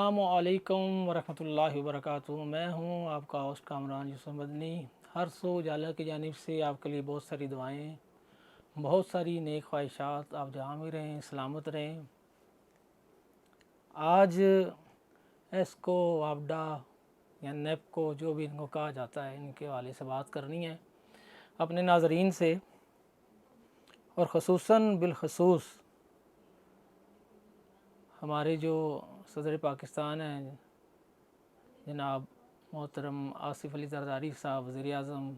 अस्सलामुअलैकुम वरहमतुल्लाहि वबरकातुहू। मैं हूँ आपका होस्ट कामरान यूसुफ मदनी। हर सो उजाला की जानिब से आपके लिए बहुत सारी दुआएं, बहुत सारी नेक ख्वाहिशात। आप जहाँ भी रहें सलामत रहें। आज एस्को वापडा या नेपको जो भी इनको कहा जाता है, इनके हवाले से बात करनी है अपने नाजरीन से, और ख़ुसूसन बिलखसूस हमारे जो सदर पाकिस्तान हैं जनाब मोहतरम आसिफ अली जरदारी साहब, वज़ीर आज़म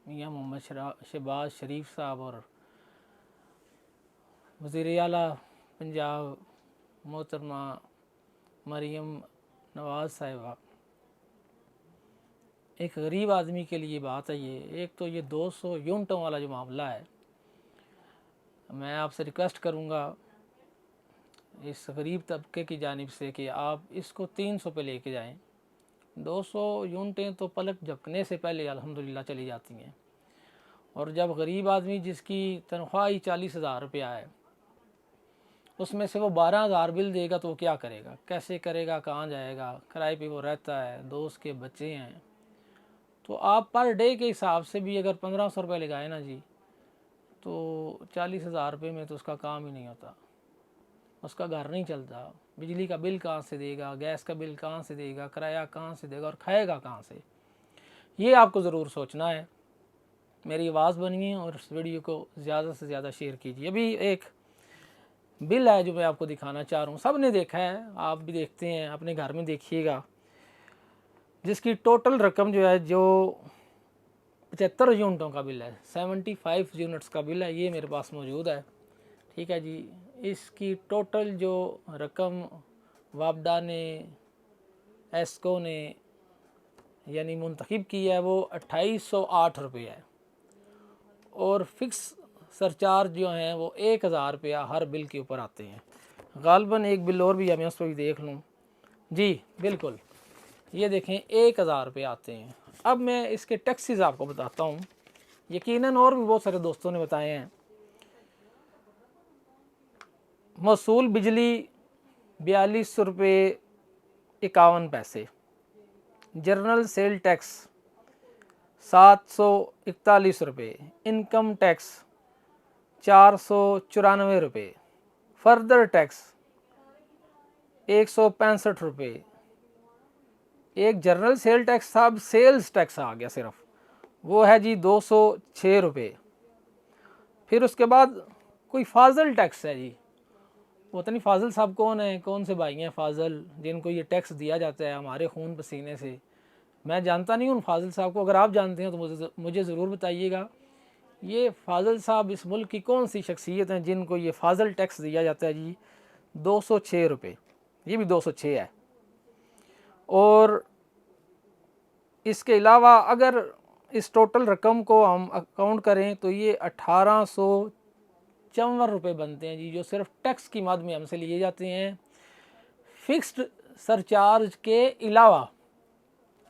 मियाँ मोहम्मद शहबाज शरीफ साहब और वज़ीर आला पंजाब मोहतरमा मरीम नवाज़ साहिबा। एक गरीब आदमी के लिए बात है ये। एक तो ये 200 यूनिटों वाला जो मामला है, मैं आपसे रिक्वेस्ट करूँगा इस गरीब तबके की जानिब से कि आप इसको 300 पे लेके जाएं। 200 यूनिटें तो पलक झपकने से पहले अल्हम्दुलिल्लाह चली जाती हैं, और जब गरीब आदमी जिसकी तनख्वाह ही 40,000 रुपया है, उसमें से वो 12,000 बिल देगा तो वो क्या करेगा, कैसे करेगा, कहाँ जाएगा? किराए पे वो रहता है, दोस्त के बच्चे हैं। तो आप पर डे के हिसाब से भी अगर 1500 रुपये लगाए ना जी, तो 40,000 रुपये में तो उसका काम ही नहीं होता, उसका घर नहीं चलता। बिजली का बिल कहाँ से देगा, गैस का बिल कहाँ से देगा, किराया कहाँ से देगा, और खाएगा कहाँ से? ये आपको ज़रूर सोचना है। मेरी आवाज़ बनिए और इस वीडियो को ज़्यादा से ज़्यादा शेयर कीजिए। अभी एक बिल है जो मैं आपको दिखाना चाह रहा हूँ, सब ने देखा है, आप भी देखते हैं, अपने घर में देखिएगा, जिसकी टोटल रकम जो है, जो 75 यूनिटों का बिल है, 75 यूनिट्स का बिल है, ये मेरे पास मौजूद है। ठीक है जी। इसकी टोटल जो रकम वापडा ने, एस्को ने यानी मुंतखब की है, वो 2808 रुपये है, और फिक्स सरचार्ज जो हैं वो 1000 रुपया हर बिल के ऊपर आते हैं। गालबन एक बिल और भी है, मैं उस पर भी देख लूँ जी। बिल्कुल, ये देखें 1000 रुपये आते हैं। अब मैं इसके टैक्सेस आपको बताता हूँ, यकीनन और भी बहुत सारे दोस्तों ने बताए हैं। मौसूल बिजली 42 रुपये 51 पैसे, जर्नल सेल टैक्स 741 रुपये, इनकम टैक्स 494 रुपये, फर्दर टैक्स 165 रुपये, एक जर्नल सेल टैक्स था, अब सेल्स टैक्स आ गया सिर्फ, वो है जी 206 रुपये। फिर उसके बाद कोई फाजल टैक्स है जी, पता नहीं फाजल साहब कौन है, कौन से भाई हैं फाजल जिनको ये टैक्स दिया जाता है हमारे खून पसीने से। मैं जानता नहीं उन फाजल साहब को, अगर आप जानते हैं तो मुझे ज़रूर बताइएगा। ये फाजल साहब इस मुल्क की कौन सी शख्सियत हैं जिनको ये फाजल टैक्स दिया जाता है जी? 206 रुपये, ये भी 206 है। और इसके अलावा अगर इस टोटल रकम को हम अकाउंट करें तो ये 1854 रुपये बनते हैं जी, जो सिर्फ टैक्स की माध्यम से लिए जाते हैं, फिक्स्ड सरचार्ज के अलावा।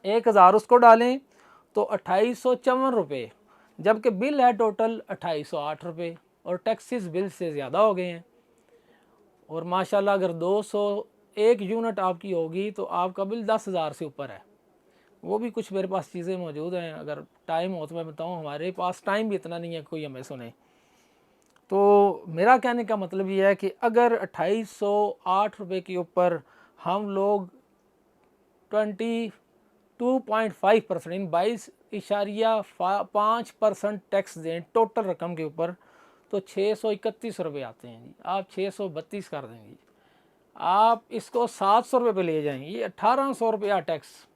1000 उसको डालें तो 2854 रुपये, जबकि बिल है टोटल 2808 रुपये, और टैक्सेस बिल से ज़्यादा हो गए हैं। और माशाल्लाह अगर 201 यूनिट आपकी होगी तो आपका बिल 10,000 से ऊपर है। वो भी कुछ मेरे पास चीज़ें मौजूद हैं, अगर टाइम हो तो मैं बताऊँ। हमारे पास टाइम भी इतना नहीं है कोई हमें सुने। तो मेरा कहने का मतलब ये है कि अगर 2808 रुपये के ऊपर हम लोग 22.5% इन 22.5% टैक्स दें टोटल रकम के ऊपर, तो 631 रुपये आते हैं जी। आप 632 कर देंगे, आप इसको 700 रुपये पे ले जाएंगे, ये 1800 रुपया टैक्स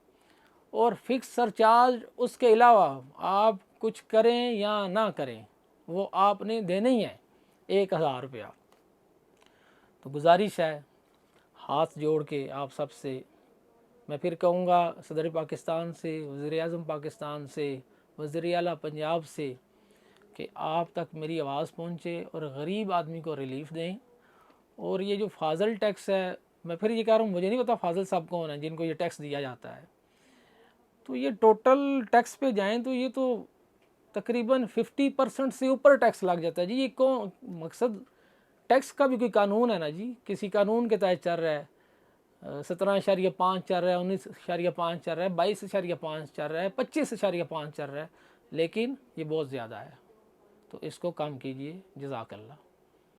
और फिक्स सरचार्ज। उसके अलावा आप कुछ करें या ना करें, वो आपने देने ही है 1000 रुपया। तो गुजारिश है हाथ जोड़ के आप सबसे, मैं फिर कहूँगा, सदर पाकिस्तान से, वज़ीर आज़म पाकिस्तान से, वज़ीर आला पंजाब से, कि आप तक मेरी आवाज़ पहुँचे और गरीब आदमी को रिलीफ़ दें। और ये जो फाजल टैक्स है, मैं फिर ये कह रहा हूँ, मुझे नहीं पता फाजल साहब कौन है जिनको ये टैक्स दिया जाता है। तो ये टोटल टैक्स पे जाएँ तो ये तो तकरीबन 50% से ऊपर टैक्स लग जाता है जी। ये कौन मकसद? टैक्स का भी कोई कानून है ना जी, किसी कानून के तहत चल रहा है। 17.5 चल रहा है, 19.5 चल रहा है, 22.5 चल रहा है, 25.5 चल रहा है, लेकिन ये बहुत ज़्यादा है, तो इसको कम कीजिए। जज़ाकल्लाह।